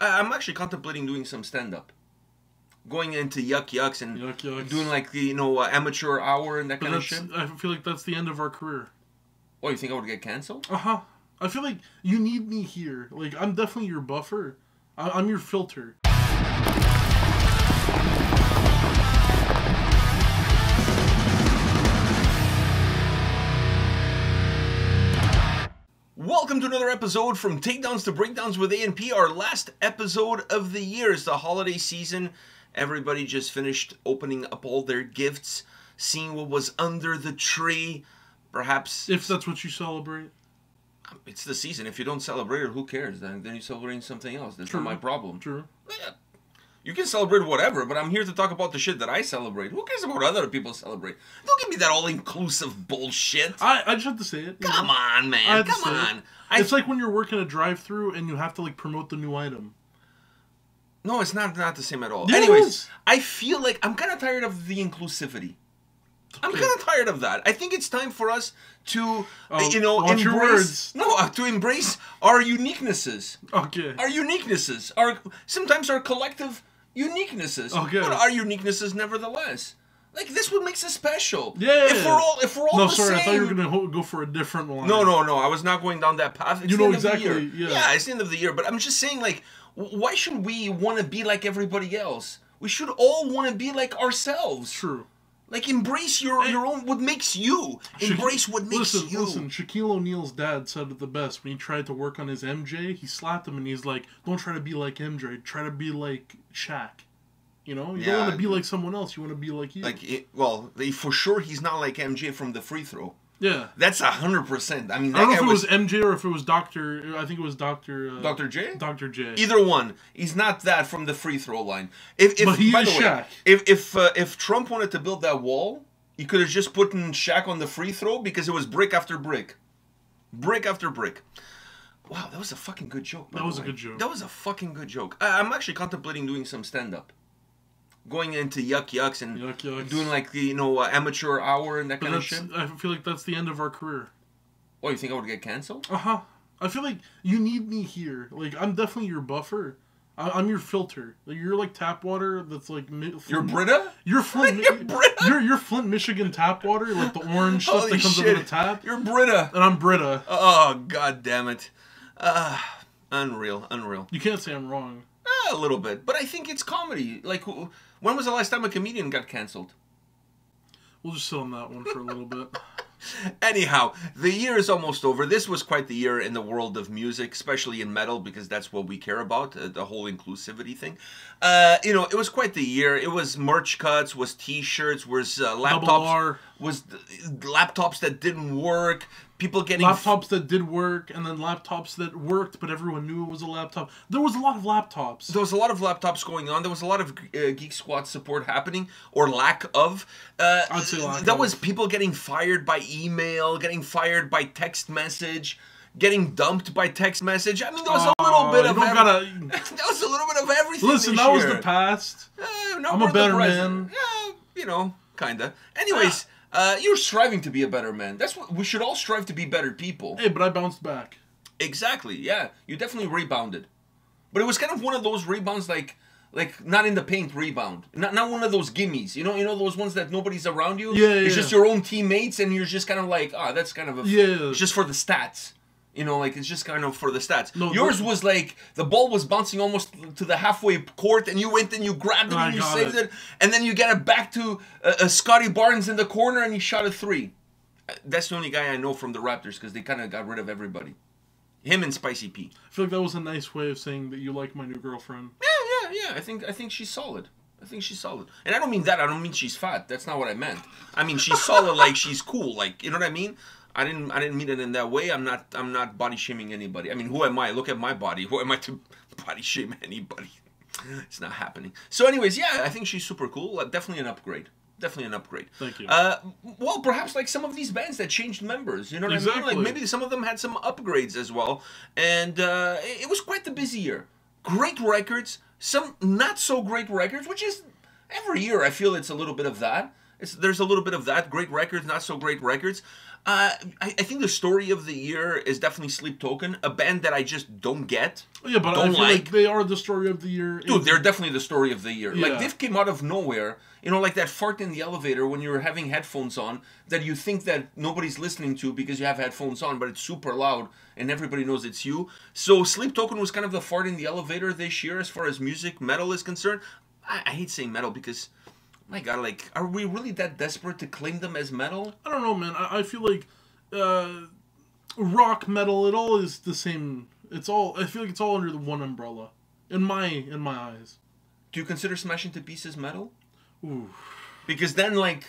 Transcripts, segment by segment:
I'm actually contemplating doing some stand-up. Going into 𝗙𝗥𝗢𝗠 and doing like the, amateur hour and that kind of shit. I feel like that's the end of our career. Oh, you think I would get canceled? Uh-huh. I feel like you need me here. Like, I'm definitely your buffer. I'm your filter. Welcome to another episode from Takedowns to Breakdowns with A&P, our last episode of the year. It's the holiday season. Everybody just finished opening up all their gifts, seeing what was under the tree. Perhaps... if that's what you celebrate. It's the season. If you don't celebrate it, who cares? Then you're celebrating something else. That's not my problem. True. Yeah. You can celebrate whatever, but I'm here to talk about the shit that I celebrate. Who cares about what other people celebrate? Don't give me that all-inclusive bullshit. I just have to say it. Come on, man. Come on. It's like when you're working a drive-thru and you have to, like, promote the new item. No, it's not the same at all. Yeah, Anyways, I feel like I'm kind of tired of the inclusivity. I'm kind of tired of that. I think it's time for us to, embrace... to embrace our uniquenesses. Okay. Our uniquenesses. Sometimes our collective uniquenesses. Okay. But our uniquenesses nevertheless. Like, this what makes us special. Yeah. If we're all the same... I thought you were going to go for a different one. No. I was not going down that path. It's you the know end exactly, of the year. yeah. It's the end of the year. But I'm just saying, like, why should we want to be like everybody else? We should all want to be like ourselves. True. Like, embrace your own, what makes you. Embrace what makes you. Listen, Shaquille O'Neal's dad said it the best. When he tried to work on his MJ, he slapped him and he's like, don't try to be like MJ. Try to be like Shaq. You know? You don't want to be like someone else. You want to be like you. For sure he's not like MJ from the free throw. Yeah. That's 100%. I mean, I don't know if it was MJ or if it was Dr. I think it was Dr. Dr. J? Dr. J. Either one. He's not that from the free throw line. But he is Shaq. If Trump wanted to build that wall, he could have just put in Shaq on the free throw because it was brick after brick. Brick after brick. Wow, that was a fucking good joke. That was a good joke. That was a fucking good joke. I'm actually contemplating doing some stand-up. Going into 𝗙𝗥𝗢𝗠 and doing like the, amateur hour and that kind of shit. I feel like that's the end of our career. Oh, you think I would get canceled? Uh-huh. I feel like you need me here. Like, I'm definitely your buffer. I'm your filter. Like, you're like tap water that's like... You're Brita? You're Flint. You're Brita? You're Flint, Michigan tap water. Like the orange stuff that comes out of the tap. You're Brita. And I'm Brita. Oh, god damn it. Unreal. You can't say I'm wrong. A little bit. But I think it's comedy. Like, when was the last time a comedian got canceled? We'll just sit on that one for a little bit. Anyhow, the year is almost over. This was quite the year in the world of music, especially in metal, because that's what we care about, the whole inclusivity thing. It was quite the year. It was merch cuts, was T-shirts, was laptops, was laptops that didn't work. People getting laptops that did work, and then laptops that worked, but everyone knew it was a laptop. There was a lot of laptops. There was a lot of laptops going on. There was a lot of Geek Squad support happening, or lack of. I'd say lack that of. was people getting fired by email, getting fired by text message, getting dumped by text message. I mean, there was a little bit of that was a little bit of everything. Listen, that was the past. I'm a better man. Yeah, kinda. Anyways. You're striving to be a better man. That's what we should all strive to be better people. Hey, but I bounced back. Exactly. Yeah, you definitely rebounded, but it was kind of one of those rebounds, like not in the paint rebound, not one of those gimmies. You know those ones that nobody's around you. Yeah. It's just your own teammates, and you're just kind of like, that's kind of it's just for the stats. It's just kind of for the stats. No, yours was like, the ball was bouncing almost to the halfway court, and you went and you grabbed it and you saved it. And then you get it back to Scotty Barnes in the corner, and he shot a 3. That's the only guy I know from the Raptors, because they kind of got rid of everybody. Him and Spicy P. I feel like that was a nice way of saying that you like my new girlfriend. Yeah. I think she's solid. And I don't mean that. I don't mean she's fat. That's not what I meant. I mean, she's solid, like she's cool. Like, you know what I mean? I didn't mean it in that way. I'm not body shaming anybody. I mean, who am I? Look at my body. Who am I to body shame anybody? It's not happening. So, anyways, I think she's super cool. Definitely an upgrade. Thank you. Well, perhaps like some of these bands that changed members. You know what I mean? Like maybe some of them had some upgrades as well. And it was quite the busy year. Great records. Some not so great records, which is every year I feel it's a little bit of that. There's a little bit of that. Great records, not so great records. I think the story of the year is definitely Sleep Token, a band that I just don't get. Yeah, but I feel like they are the story of the year. Dude, they're definitely the story of the year. Yeah. Like, they've came out of nowhere. You know, like that fart in the elevator when you're having headphones on that you think that nobody's listening to because you have headphones on, but it's super loud and everybody knows it's you. So Sleep Token was kind of the fart in the elevator this year as far as music, metal is concerned. I hate saying metal because... My God, like, are we really that desperate to claim them as metal? I don't know, man. I feel like rock, metal, it all is the same. It's all. I feel like it's all under the one umbrella, in my eyes. Do you consider Smash Into Pieces metal? Ooh. Because then, like,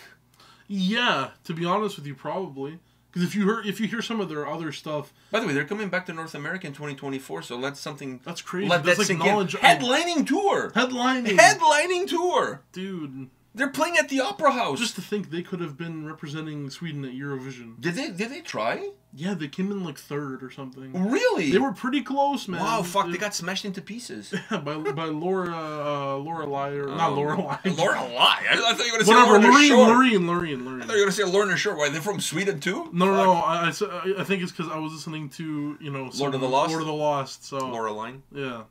yeah, to be honest with you, probably. Because if you hear some of their other stuff. By the way, they're coming back to North America in 2024, so that's something. That's crazy. Let that sink in. Headlining tour. Headlining tour, dude. They're playing at the Opera House. Just to think they could have been representing Sweden at Eurovision. Did they try? Yeah, they came in like third or something. Really? They were pretty close, man. Wow, fuck! They got smashed into pieces. by Laura Lorelei, not Lorelei. Lorelei. I thought you were going to say Loreen. I thought you were going to say Lorna Shore. Why? They're from Sweden too? No. I think it's because I was listening to Lord of the Lost. Lord of the Lost. So Lorelei. Yeah.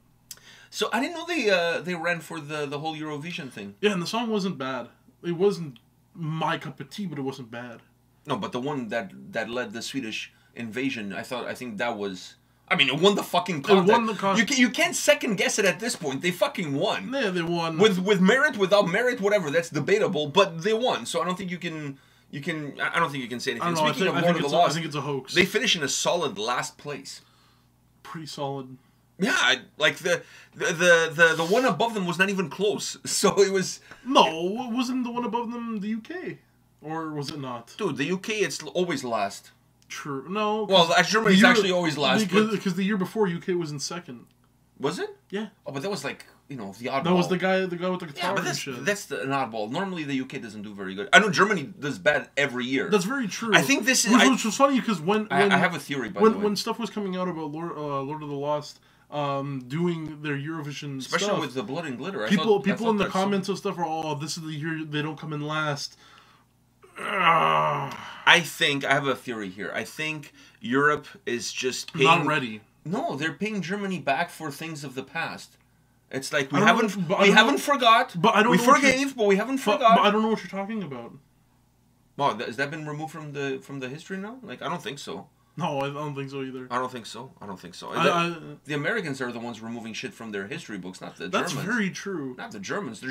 So I didn't know they ran for the whole Eurovision thing. Yeah, and the song wasn't bad. It wasn't my cup of tea, but it wasn't bad. No, but the one that led the Swedish invasion, I think that was... I mean, it won the fucking contest. It won the contest. You can't second guess it at this point. They fucking won. Yeah, they won. With merit, without merit, whatever. That's debatable, but they won. So I don't think you can... I don't think you can say anything. Speaking of Lord of the Lost, I think it's a hoax. They finished in a solid last place. Pretty solid. Yeah, like the one above them was not even close. So it was... No, wasn't the one above them the UK? Or was it not? Dude, the UK, it's always last. True. No. Well, Germany's actually always last. Because the year before, UK was in second. Was it? Yeah. Oh, but that was like, the oddball. That was the guy with the guitar but and shit. That's an oddball. Normally, the UK doesn't do very good. I know Germany does bad every year. That's very true. I think this is... Which was funny, because when I have a theory, by the way. When stuff was coming out about Lord of the Lost... doing their Eurovision especially stuff. With the blood and glitter. People in the comments and stuff are, this is the year they don't come in last. I have a theory here. I think Europe is just paying... Not ready. No, they're paying Germany back for things of the past. It's like we haven't forgot. We forgave, but we haven't forgot. But I don't know what you're talking about. Wow, has that been removed from the history now? Like, I don't think so. No, I don't think so either. I don't think so. The Americans are the ones removing shit from their history books, not the Germans. That's very true. Not the Germans.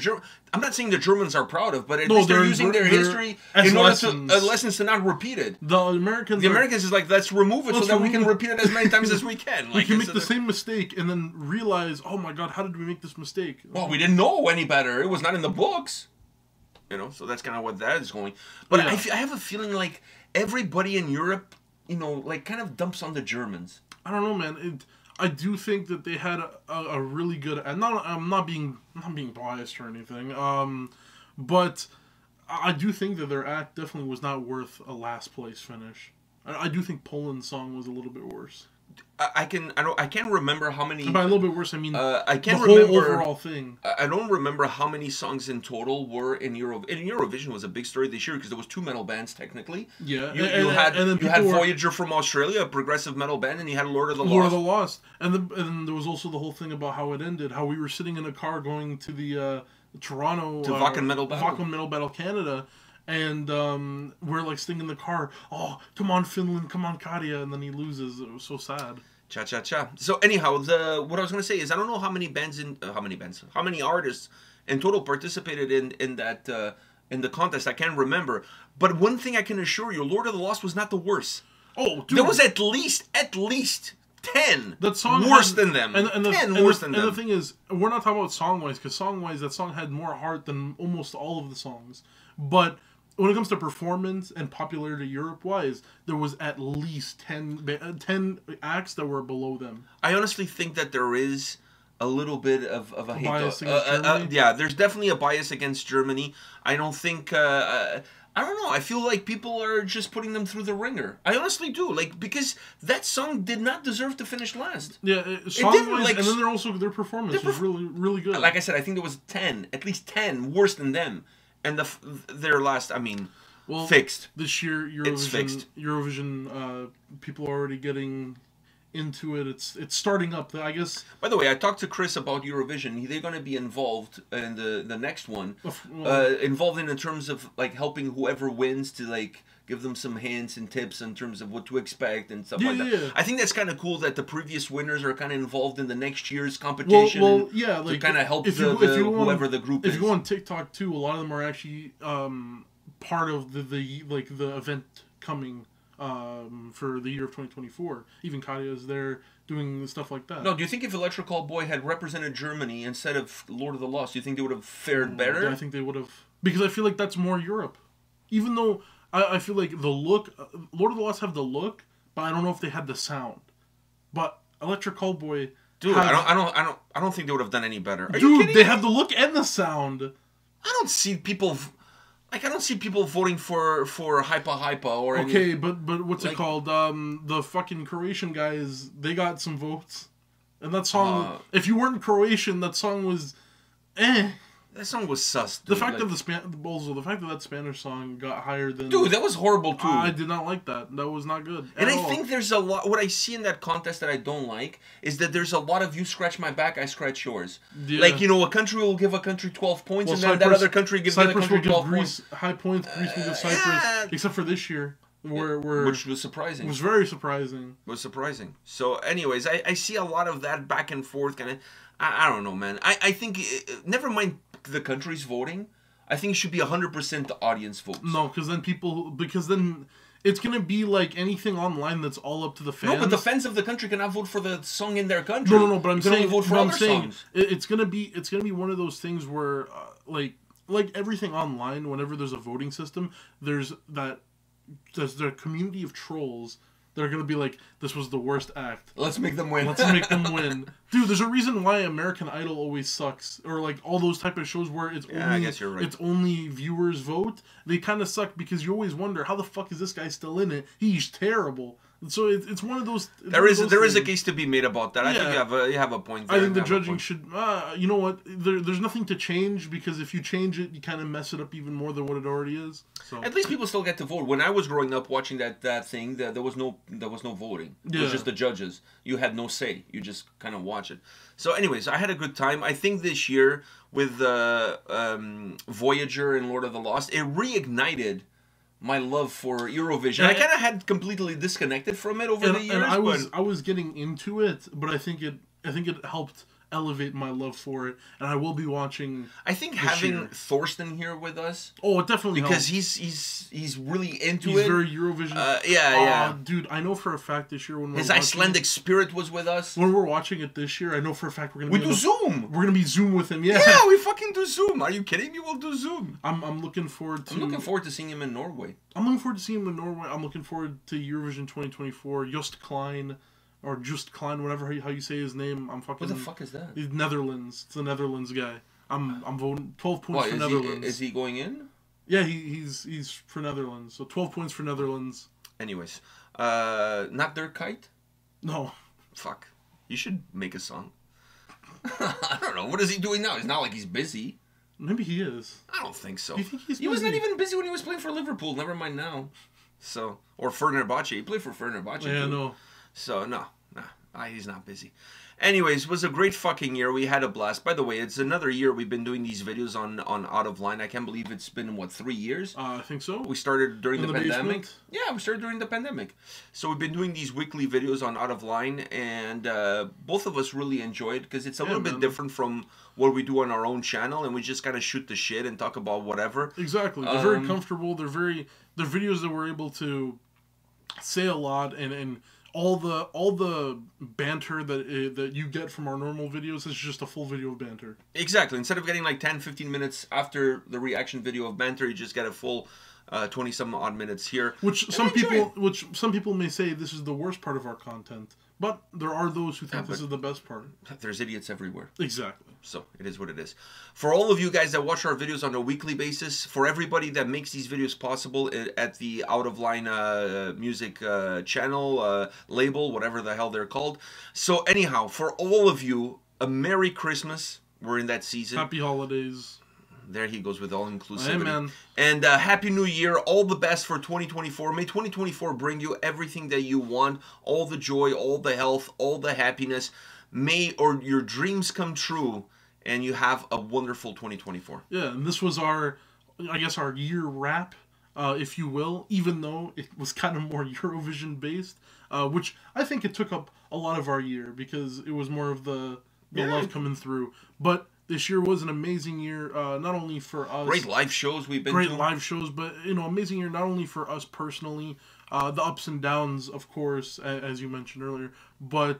I'm not saying the Germans are proud of, but at least they're using their history in order lessons to not repeat it. The Americans is like, let's remove it so that we can repeat it as many times as we can. Like, we can make the same mistake and then realize, oh my God, how did we make this mistake? Well, we didn't know any better. It was not in the books. So that's kind of what that is going. But yeah. I have a feeling like everybody in Europe, like, kind of dumps on the Germans. I don't know, man. I do think that they had a really good... I'm not being biased or anything. But I do think that their act definitely was not worth a last place finish. I do think Poland's song was a little bit worse. I can't remember how many... By a little bit worse, I mean I can't the whole remember, overall thing. I don't remember how many songs in total were in Eurovision. Eurovision was a big story this year because there was 2 metal bands technically. Yeah, you had Voyager from Australia, a progressive metal band, and you had Lord of the Lost. And there was also the whole thing about how it ended. How we were sitting in a car going to the Toronto to Wacken Metal Battle Canada. And we're like sitting in the car. Oh, come on, Finland! Come on, Katja! And then he loses. It was so sad. Cha cha cha. So anyhow, what I was going to say is I don't know how many artists in total participated in that in the contest. I can't remember. But one thing I can assure you, Lord of the Lost was not the worst. Oh, dude. There was at least 10 that song worse than them. And the thing is, we're not talking about song-wise, because song-wise, that song had more heart than almost all of the songs. But when it comes to performance and popularity Europe-wise, there was at least 10 acts that were below them. I honestly think that there is a little bit of a hate bias against Germany? Yeah, there's definitely a bias against Germany. I don't think... I don't know. I feel like people are just putting them through the ringer. I honestly do. Like, because that song did not deserve to finish last. Yeah, song-wise, and then their performance was really, really good. Like I said, I think there was at least 10 worse than them. And their last, I mean... Well, fixed. This year, Eurovision, people are already getting into it. It's starting up. I guess. By the way, I talked to Chris about Eurovision. They're going to be involved in the next one. Involved in terms of like helping whoever wins to like give them some hints and tips in terms of what to expect and stuff like that. Yeah. I think that's kind of cool that the previous winners are kind of involved in the next year's competition. Well, yeah, like to kind of help whoever the group is. If you go on TikTok too, a lot of them are actually part of the event coming for the year of 2024. Even Katya is there doing stuff like that. No, do you think if 𝗙𝗥𝗢𝗠 had represented Germany instead of Lord of the Lost, do you think they would have fared better? I think they would have, because I feel like that's more Europe. Even though I feel like the look, Lord of the Lost have the look, but I don't know if they had the sound. But 𝗙𝗥𝗢𝗠, dude, I don't think they would have done any better. Are you kidding? They have the look and the sound. I don't see people. Like, I don't see people voting for 𝗙𝗥𝗢𝗙 or okay, but what's it called? The fucking Croatian guys, they got some votes, and that song. If you weren't Croatian, that song was, That song was sus. Dude. The fact that that Spanish song got higher than... Dude, that was horrible too. I did not like that. That was not good. And I think there's a lot... What I see in that contest that I don't like is that there's a lot of you scratch my back, I scratch yours. Yeah. Like, you know, a country will give a country 12 points, and then that other country gives another country 12 points. High points, Greece will give Cyprus, except for this year. Which was surprising. It was very surprising. It was surprising. So, anyways, I see a lot of that back and forth kind of... I don't know, man. I think... never mind the country's voting. I think it should be 100% the audience votes. No, because then it's going to be like anything online that's all up to the fans. No, but the fans of the country cannot vote for the song in their country. No, but I'm saying... vote for other songs. It's going to be one of those things where, like everything online, whenever there's a voting system, there's the community of trolls that are going to be like, this was the worst act. Let's make them win. Let's make them win. Dude, there's a reason why American Idol always sucks. Or like all those type of shows where I guess you're right. It's only viewers vote. They kind of suck because you always wonder, how the fuck is this guy still in it? He's terrible. So it's one of those... There is a case to be made about that. I think you have a point there. I think the judging should... you know what? There's nothing to change, because if you change it, you kind of mess it up even more than what it already is. So at least people still get to vote. When I was growing up watching that thing, there was no voting. It was just the judges. You had no say. You just kind of watch it. So anyways, I had a good time. I think this year with Voyager and Lord of the Lost, it reignited my love for Eurovision. I kind of had completely disconnected from it over the years. And I was getting into it, but I think it helped elevate my love for it, and I will be watching. I think having Thorsten here with us. Oh, it definitely because helps. he's really into it. He's very Eurovision. Yeah. Dude, I know for a fact this year when his Icelandic spirit was with us. When we're watching it this year, I know for a fact we're gonna do Zoom. We're gonna be Zoom with him. Yeah, we fucking do Zoom. Are you kidding me? We'll do Zoom. I'm looking forward to seeing him in Norway. I'm looking forward to seeing him in Norway. I'm looking forward to Eurovision 2024. Just Klein. Or Just Klein, whatever how you say his name. I'm fucking... What the fuck is that? He's Netherlands. It's a Netherlands guy. I'm voting 12 points for Netherlands. Is he going in? Yeah, he's for Netherlands. So 12 points for Netherlands. Anyways, not their kite? No. Fuck. You should make a song. I don't know. What is he doing now? It's not like he's busy. Maybe he is. I don't think so. Do you think he's busy? He was not even busy when he was playing for Liverpool. Never mind now. So, or Fenerbahce. He played for Fenerbahce. Yeah, too. No. So, no, he's not busy. Anyways, it was a great fucking year. We had a blast. By the way, it's another year we've been doing these videos on Out of Line. I can't believe it's been, 3 years? I think so. We started during the pandemic. Basement? Yeah, we started during the pandemic. So we've been doing these weekly videos on Out of Line, and both of us really enjoyed, because it's a little bit different from what we do on our own channel, and we just kind of shoot the shit and talk about whatever. Exactly. They're very comfortable. They're videos that we're able to say a lot, and all the banter that you get from our normal videos is just a full video of banter. Exactly. Instead of getting like 10-15 minutes after the reaction video of banter, you just get a full 20-some odd minutes here. Which some people may say this is the worst part of our content, but there are those who think this is the best part. There's idiots everywhere. Exactly. So it is what it is. For all of you guys that watch our videos on a weekly basis, for everybody that makes these videos possible at the Out of Line music channel, label, whatever the hell they're called. So anyhow, for all of you, a Merry Christmas. We're in that season. Happy holidays. There he goes with all inclusivity. Hey, man. And Happy New Year. All the best for 2024. May 2024 bring you everything that you want. All the joy, all the health, all the happiness. May your dreams come true. And you have a wonderful 2024. Yeah, and this was our year wrap, if you will, even though it was kind of more Eurovision based, which I think it took up a lot of our year because it was more of the love coming through. But this year was an amazing year, not only for us. Great live shows we've been to. Great live shows, but, amazing year not only for us personally, the ups and downs, of course, as you mentioned earlier, but...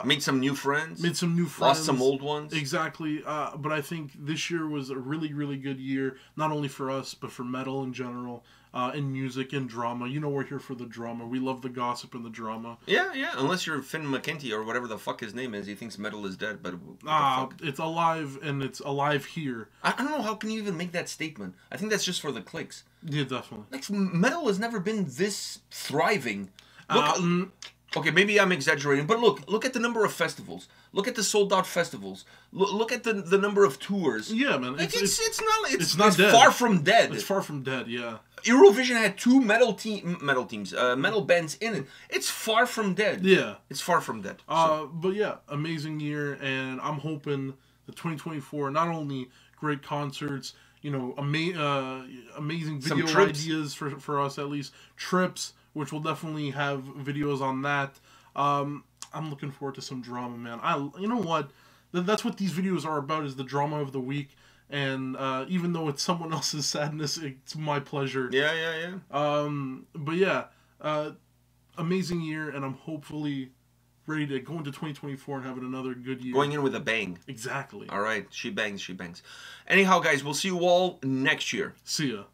made some new friends. Lost some old ones. Exactly. But I think this year was a really, really good year, not only for us, but for metal in general, in music, in drama. We're here for the drama. We love the gossip and the drama. Yeah. Unless you're Finn McKenty or whatever the fuck his name is. He thinks metal is dead, but... it's alive, and it's alive here. I don't know, how can you even make that statement? I think that's just for the clicks. Yeah, definitely. Like, metal has never been this thriving. Look, okay, maybe I'm exaggerating, but look at the number of festivals. Look at the sold-out festivals. Look at the number of tours. Yeah, man. Like, it's dead. far from dead. It's far from dead, yeah. Eurovision had 2 metal bands in it. It's far from dead. Yeah. It's far from dead. But yeah, amazing year, and I'm hoping the 2024, not only great concerts, amazing video ideas for us, at least trips, which we'll definitely have videos on that. I'm looking forward to some drama, man. You know what? That's what these videos are about, is the drama of the week. And even though it's someone else's sadness, it's my pleasure. Yeah. But yeah, amazing year, and I'm hopefully ready to go into 2024 and having another good year. Going in with a bang. Exactly. All right. She bangs. Anyhow, guys, we'll see you all next year. See ya.